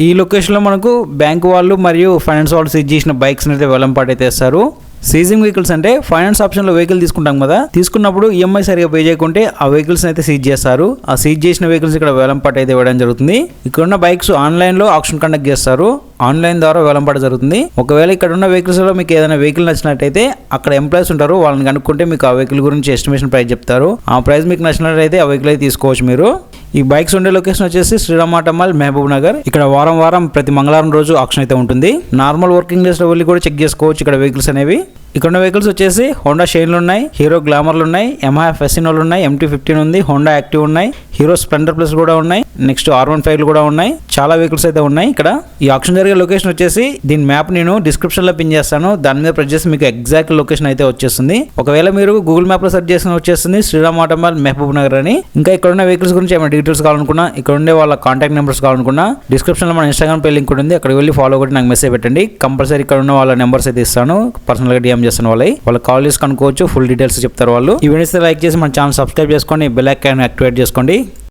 ఈ లొకేషన్లో మనకు బ్యాంక్ వాళ్ళు మరియు ఫైనాన్స్ వాళ్ళు సీజ్ చేసిన బైక్స్ అయితే వేలంపాట అయితే వేస్తారు. సీజింగ్ వెహికల్స్ అంటే ఫైనాన్స్ ఆప్షన్లో వెహికల్ తీసుకుంటాం కదా, తీసుకున్నప్పుడు ఈఎంఐ సరిగా పే చేయకుంటే ఆ వెహికల్స్ అయితే సీజ్ చేస్తారు. ఆ సీజ్ చేసిన వెహికల్స్ ఇక్కడ వేలంపాట అయితే ఇవ్వడం జరుగుతుంది. ఇక్కడ ఉన్న బైక్స్ ఆన్లైన్లో ఆప్షన్ కండక్ట్ చేస్తారు. ఆన్లైన్ ద్వారా వేలంపాట జరుగుతుంది. ఒకవేళ ఇక్కడ ఉన్న వెహికల్స్ లో మీకు ఏదైనా వెహికల్ నచ్చినట్టయితే అక్కడ ఎంప్లాయీస్ ఉంటారు, వాళ్ళని కనుక్కుంటే మీకు ఆ వెహికల్ గురించి ఎస్టిమేషన్ ప్రైస్ చెప్తారు. ఆ ప్రైస్ మీకు నచ్చినట్లయితే ఆ వెహికల్ అయితే తీసుకోవచ్చు మీరు. ఈ బైక్స్ ఉండే లొకేషన్ వచ్చేసి శ్రీరామ్ ఆటో మాల్, మహబూబ్ నగర్. ఇక్కడ వారం ప్రతి మంగళవారం రోజు ఆక్షన్ అయితే ఉంటుంది. నార్మల్ వర్కింగ్ డేస్ లో వెళ్ళి కూడా చెక్ చేసుకోవచ్చు ఇక్కడ వెహికల్స్ అనేవి. ఇక్కడ ఉన్న వెహికల్స్ వచ్చేసి హోండా షైన్లు ఉన్నాయి, హీరో గ్లామర్లు ఉన్నాయి, యమహా ఫెసినోలు ఉన్నాయి, MT-15 ఉంది, హోండా యాక్టివ్ ఉన్నాయి, హీరో స్ప్లెండర్ ప్లస్ కూడా ఉన్నాయి, నెక్స్ట్ R15 కూడా ఉన్నాయి. చాలా వెహికల్స్ అయితే ఉన్నాయి ఇక్కడ. ఈ ఆక్షన్ జరిగే లొకేషన్ వచ్చేసి దీని మ్యాప్ నేను డిస్క్రిప్షన్ లో పిన్ చేస్తాను. దాని మీద ప్రెస్ చేసి మీకు ఎగ్జాక్ట్ లొకేషన్ అయితే వచ్చేస్తుంది. ఒకవేళ మీరు గూగుల్ మ్యాప్ లో సెర్చ్ చేసిన వచ్చేస్తుంది శ్రీరామ్ ఆటో మాల్, మహబూబ్ నగర్ అని. ఇంకా ఇక్కడ ఉన్న వెహికల్స్ గురించి ఏమైనా డీటెయిల్స్ కావాలనుకున్నా, ఇక్కడ ఉండే వాళ్ళ కాంటాక్ట్ నెంబర్స్ కావాలనుకున్నా డిస్క్రిప్షన్ లో మన ఇన్స్టాగ్రామ్ పే లింక్ ఉంటుంది, అక్కడికి వెళ్ళి ఫాలో కొట్టి నాకు మెసేజ్ పెట్టండి. కంపల్సరీ ఇక్కడ ఉన్న వాళ్ళ నెంబర్స్ అయితే ఇస్తాను, పర్సనల్ గా DM చేస్తాను. వాళ్ళకి కాల్ చేసి కనుక్కోవచ్చు, ఫుల్ డీటెయిల్స్ చెప్తారు వాళ్ళు. ఈ వీడియోస్ లైక్ చేసి మన ఛానల్ సబ్స్క్రైబ్ చేసుకోండి, బెల్ ఐకాన్ యాక్టివేట్ చేసుకోండి.